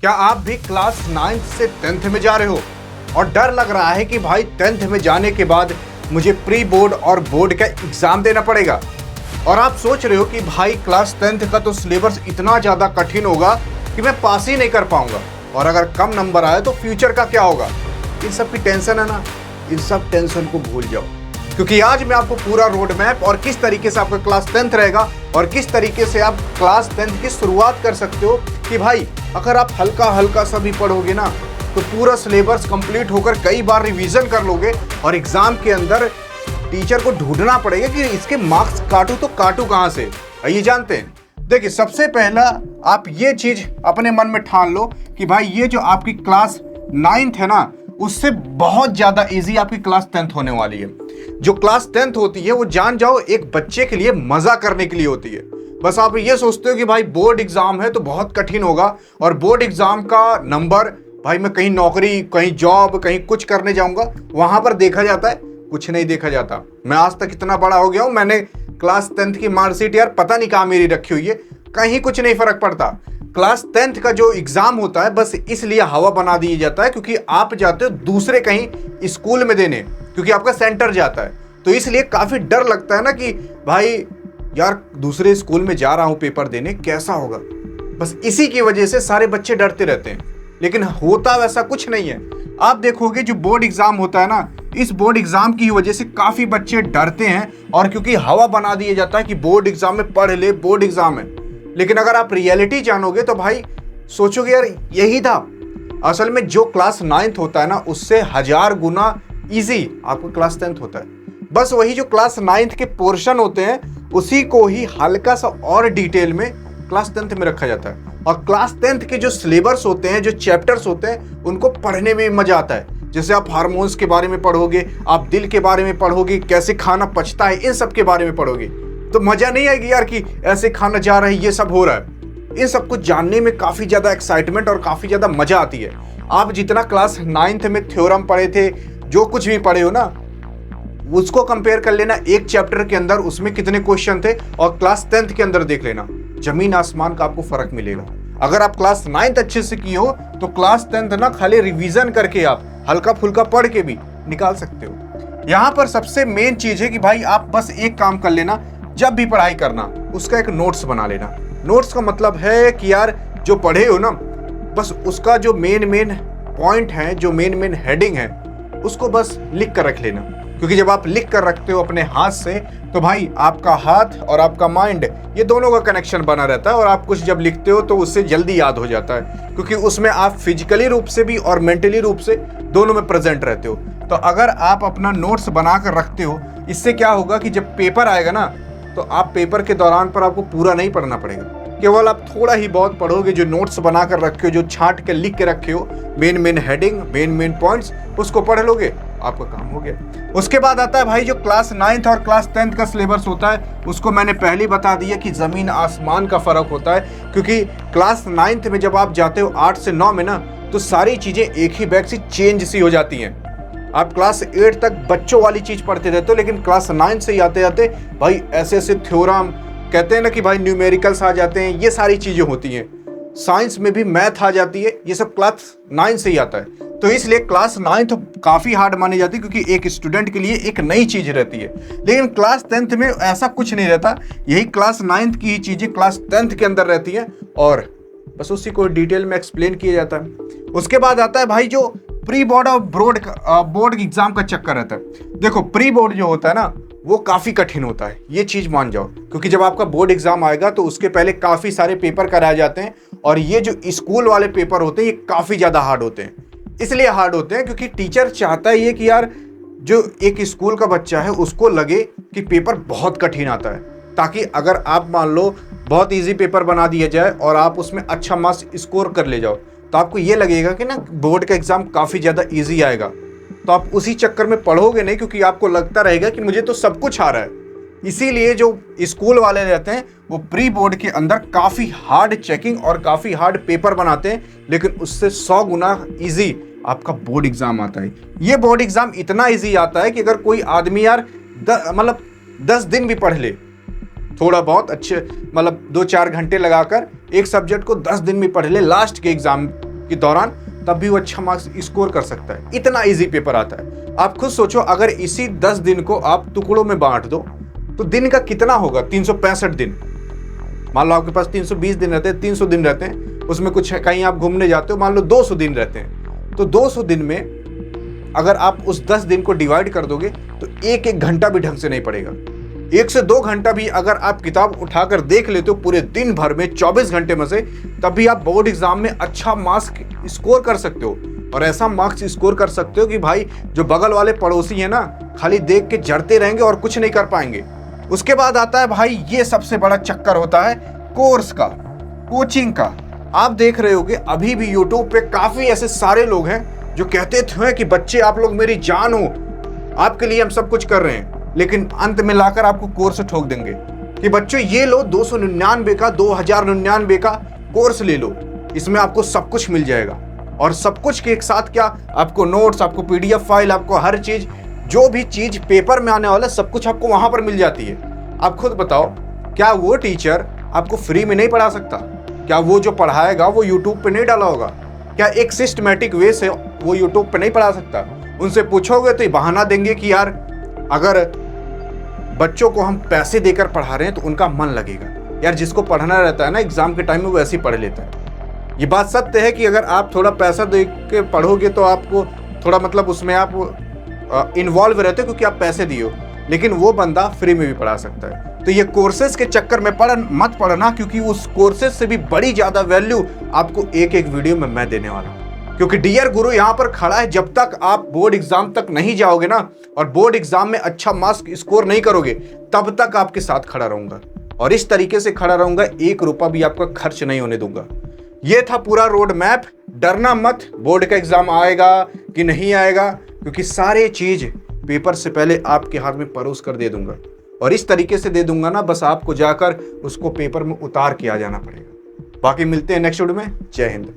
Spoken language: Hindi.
क्या आप भी क्लास 9th से 10th में जा रहे हो और डर लग रहा है कि भाई 10th में जाने के बाद मुझे प्री बोर्ड और बोर्ड का एग्जाम देना पड़ेगा, और आप सोच रहे हो कि भाई क्लास 10th का तो सिलेबस इतना ज़्यादा कठिन होगा कि मैं पास ही नहीं कर पाऊंगा, और अगर कम नंबर आए तो फ्यूचर का क्या होगा। इन सब की टेंशन है ना, इन सब टेंशन को भूल जाओ, क्योंकि आज मैं आपको पूरा रोड मैप और किस तरीके से आपका क्लास 10th रहेगा और किस तरीके से आप क्लास 10th की शुरुआत कर सकते हो कि भाई अगर आप हल्का हल्का सा भी पढ़ोगे ना तो पूरा सिलेबस कंप्लीट होकर कई बार रिवीजन कर लोगे, और एग्जाम के अंदर टीचर को ढूंढना पड़ेगा कि इसके मार्क्स काटूं तो काटूं कहां से। आइए जानते हैं। देखिए, सबसे पहला आप ये चीज अपने मन में ठान लो कि भाई ये जो आपकी क्लास 9th है ना, उससे बहुत ज्यादा इजी आपकी क्लास 10th होने वाली है। जो क्लास 10th होती है वो जान जाओ एक बच्चे के लिए मजा करने के लिए होती है। बस आप ये सोचते हो कि भाई बोर्ड एग्जाम है तो बहुत कठिन होगा, और बोर्ड एग्जाम का नंबर भाई मैं कहीं नौकरी, कहीं जॉब, कहीं कुछ करने जाऊंगा वहां पर देखा जाता है। कुछ नहीं देखा जाता। मैं आज तक इतना बड़ा हो गया हूं, मैंने क्लास 10th की मार्कशीट यार पता नहीं कहां मेरी रखी हुई है, कहीं कुछ नहीं फर्क पड़ता। क्लास 10th का जो एग्जाम होता है बस इसलिए हवा बना दिया जाता है क्योंकि आप जाते हो दूसरे कहीं स्कूल में देने, क्योंकि आपका सेंटर जाता है, तो इसलिए काफी डर लगता है ना कि भाई यार दूसरे स्कूल में जा रहा हूं पेपर देने, कैसा होगा। बस इसी की वजह से सारे बच्चे डरते रहते हैं, लेकिन होता वैसा कुछ नहीं है। आप देखोगे जो बोर्ड एग्जाम होता है ना, इस बोर्ड एग्जाम की वजह से काफी बच्चे डरते हैं, और क्योंकि हवा बना दिया जाता है कि बोर्ड एग्जाम में पढ़ ले, बोर्ड एग्जाम है। लेकिन अगर आप रियलिटी जानोगे तो भाई सोचोगे यार यही था। असल में जो क्लास 9th होता है ना, उससे 1000 गुना इजी आपको क्लास 10th होता है। बस वही जो क्लास 9th के पोर्शन होते हैं उसी को ही हल्का सा और डिटेल में क्लास 10th में रखा जाता है। और क्लास 10th के जो सिलेबस होते हैं, जो चैप्टर्स होते हैं, उनको पढ़ने में मजा आता है। जैसे आप हार्मोन्स के बारे में पढ़ोगे, आप दिल के बारे में पढ़ोगे, कैसे खाना पचता है, इन सब के बारे में पढ़ोगे तो मजा नहीं आएगी यार कि ऐसे खाना जा रहा है, ये सब हो रहा है। इन सब कुछ जानने में काफी ज्यादा एक्साइटमेंट और काफी ज्यादा मजा आती है। आप जितना क्लास 9th में थ्योरम पढ़े थे, जो कुछ भी पढ़े हो ना, उसको कंपेयर कर लेना एक चैप्टर के अंदर, उसमें कितने क्वेश्चन थे, और क्लास 10th के अंदर देख लेना, जमीन आसमान का आपको फर्क मिलेगा। अगर आप क्लास 9th अच्छे से किए हो तो क्लास 10th ना खाली रिवीजन करके आप हल्का फुल्का पढ़ के भी निकाल सकते हो। यहाँ पर सबसे मेन चीज है कि भाई आप बस एक काम कर लेना, जब भी पढ़ाई करना उसका एक नोट्स बना लेना। नोट्स का मतलब है कि यार जो पढ़े हो ना, बस उसका जो मेन पॉइंट है, जो मेन हेडिंग है, उसको बस लिख कर रख लेना। क्योंकि जब आप लिख कर रखते हो अपने हाथ से तो भाई आपका हाथ और आपका माइंड, ये दोनों का कनेक्शन बना रहता है, और आप कुछ जब लिखते हो तो उससे जल्दी याद हो जाता है, क्योंकि उसमें आप फिजिकली रूप से भी और मेंटली रूप से दोनों में प्रेजेंट रहते हो। तो अगर आप अपना नोट्स बना कर रखते हो, इससे क्या होगा कि जब पेपर आएगा ना, तो आप पेपर के दौरान पर आपको पूरा नहीं पढ़ना पड़ेगा, केवल आप थोड़ा ही बहुत पढ़ोगे। जो नोट्स बना कर रखे हो, जो छांट के लिख के रखे हो, मेन हेडिंग, मेन पॉइंट्स, उसको पढ़ लोगे, आपका काम हो गया। उसके बाद आता है भाई जो क्लास 9th और क्लास 10th का सिलेबस होता है, उसको मैंने पहले बता दिया कि जमीन आसमान का फर्क होता है। क्योंकि क्लास 9th में जब आप जाते हो 8 से 9 में ना, तो सारी चीजें एक ही बैग से चेंज सी हो जाती हैं। आप क्लास 8 तक बच्चों वाली चीज पढ़ते रहते हो, लेकिन क्लास 9 से आते जाते भाई ऐसे थ्योरम, कहते हैं ना कि भाई न्यूमेरिकल्स आ जाते हैं, ये सारी चीजें होती हैं। साइंस में भी मैथ आ जाती है, ये सब क्लास 9 से ही आता है। तो इसलिए क्लास 9th काफी हार्ड मानी जाती है, क्योंकि एक स्टूडेंट के लिए एक नई चीज रहती है। लेकिन क्लास 10th में ऐसा कुछ नहीं रहता, यही क्लास 9th की ही चीजें क्लास 10th के अंदर रहती हैं, और बस उसी को डिटेल में एक्सप्लेन किया जाता है। उसके बाद आता है भाई जो प्री बोर्ड और बोर्ड एग्जाम का चक्कर रहता है। देखो, प्री बोर्ड जो होता है ना, वो काफी कठिन होता है, ये चीज मान जाओ, क्योंकि जब आपका बोर्ड एग्जाम आएगा तो उसके पहले काफी सारे पेपर कराए जाते हैं, और ये जो स्कूल वाले पेपर होते हैं ये काफी ज्यादा हार्ड होते हैं। इसलिए हार्ड होते हैं क्योंकि टीचर चाहता है ये कि यार जो एक स्कूल का बच्चा है उसको लगे कि पेपर बहुत कठिन आता है, ताकि अगर आप मान लो बहुत इजी पेपर बना दिया जाए और आप उसमें अच्छा मार्क्स स्कोर कर ले जाओ, तो आपको ये लगेगा कि ना बोर्ड का एग्जाम काफी ज्यादा इजी आएगा। तो आप उसी चक्कर में पढ़ोगे नहीं, क्योंकि आपको लगता रहेगा कि मुझे तो सब कुछ आ रहा है। इसीलिए जो स्कूल वाले रहते हैं वो प्री बोर्ड के अंदर काफी हार्ड चेकिंग और काफी हार्ड पेपर बनाते हैं, लेकिन उससे 100 गुना इजी आपका बोर्ड एग्जाम आता है। ये बोर्ड एग्जाम इतना इजी आता है कि अगर कोई आदमी यार मतलब 10 दिन भी पढ़ ले, थोड़ा बहुत अच्छे, मतलब 2-4 घंटे लगाकर एक सब्जेक्ट को 10 दिन में पढ़ ले, लास्ट के एग्जाम के दौरान, तब भी वो अच्छा मार्क्स स्कोर कर सकता है। इतना इजी पेपर आता है। आप खुद सोचो, अगर इसी 10 दिन को आप टुकड़ों में बांट दो तो दिन का कितना होगा? 365 दिन। मान लो आपके पास 320 दिन रहते हैं, 300 दिन रहते हैं, उसमें कुछ कहीं आप घूमने जाते हो, मान लो 200 दिन रहते हैं, तो 200 दिन में अगर आप उस 10 दिन को डिवाइड कर दोगे तो एक एक घंटा भी ढंग से नहीं पड़ेगा। 1 से 2 घंटा भी अगर आप किताब उठाकर देख लेते हो पूरे दिन भर में 24 घंटे में से, तब भी आप बोर्ड एग्जाम में अच्छा मार्क्स स्कोर कर सकते हो। और ऐसा मार्क्स स्कोर कर सकते हो कि भाई जो बगल वाले पड़ोसी है ना, खाली देख के जड़ते रहेंगे और कुछ नहीं कर पाएंगे। उसके बाद आता है भाई, ये सबसे बड़ा चक्कर होता है कोर्स का, कोचिंग का। आप देख रहे होगे अभी भी यूट्यूब पे काफी ऐसे सारे लोग हैं जो कहते थे कि बच्चे आप लोग मेरी जान हो, आपके लिए हम सब कुछ कर रहे हैं, लेकिन अंत में लाकर आपको कोर्स ठोक देंगे कि बच्चों ये लो 299 का, 2099 का कोर्स ले लो, इसमें आपको सब कुछ मिल जाएगा। और सब कुछ के एक साथ क्या, आपको नोट्स, आपको पीडीएफ फाइल, आपको हर चीज, जो भी चीज पेपर में आने वाला सब कुछ आपको वहां पर मिल जाती है। आप खुद बताओ, क्या वो टीचर आपको फ्री में नहीं पढ़ा सकता? क्या वो जो पढ़ाएगा वो यूट्यूब पे नहीं डाला होगा? क्या एक सिस्टमेटिक वे से वो यूट्यूब पे नहीं पढ़ा सकता? उनसे पूछोगे तो ये बहाना देंगे कि यार अगर बच्चों को हम पैसे देकर पढ़ा रहे हैं तो उनका मन लगेगा। यार जिसको पढ़ना रहता है ना एग्जाम के टाइम में, वो ऐसे ही पढ़ लेता है। ये बात सत्य है कि अगर आप थोड़ा पैसा दे के पढ़ोगे तो आपको थोड़ा मतलब उसमें आप इन्वॉल्व रहते हो क्योंकि आप पैसे दिए हो, लेकिन वो बंदा फ्री में भी पढ़ा सकता है। तो ये कोर्सेज के चक्कर में मत पढ़ना, क्योंकि उस कोर्सेज से भी बड़ी ज्यादा वैल्यू आपको एक एक वीडियो में मैं देने वाला हूँ। क्योंकि डियर गुरु यहाँ पर खड़ा है, जब तक आप बोर्ड एग्जाम तक नहीं जाओगे ना और बोर्ड एग्जाम में अच्छा मार्क्स स्कोर नहीं करोगे, तब तक आपके साथ खड़ा रहूंगा और इस तरीके से खड़ा रहूंगा, 1 रुपया भी आपका खर्च नहीं होने दूंगा। ये था पूरा रोड मैप। डरना मत, बोर्ड का एग्जाम आएगा कि नहीं आएगा, क्योंकि सारे चीज पेपर से पहले आपके हाथ में परोस कर दे दूंगा। और इस तरीके से दे दूंगा ना, बस आपको जाकर उसको पेपर में उतार के आ जाना पड़ेगा। बाकी मिलते हैं नेक्स्ट वीडियो में। जय हिंद।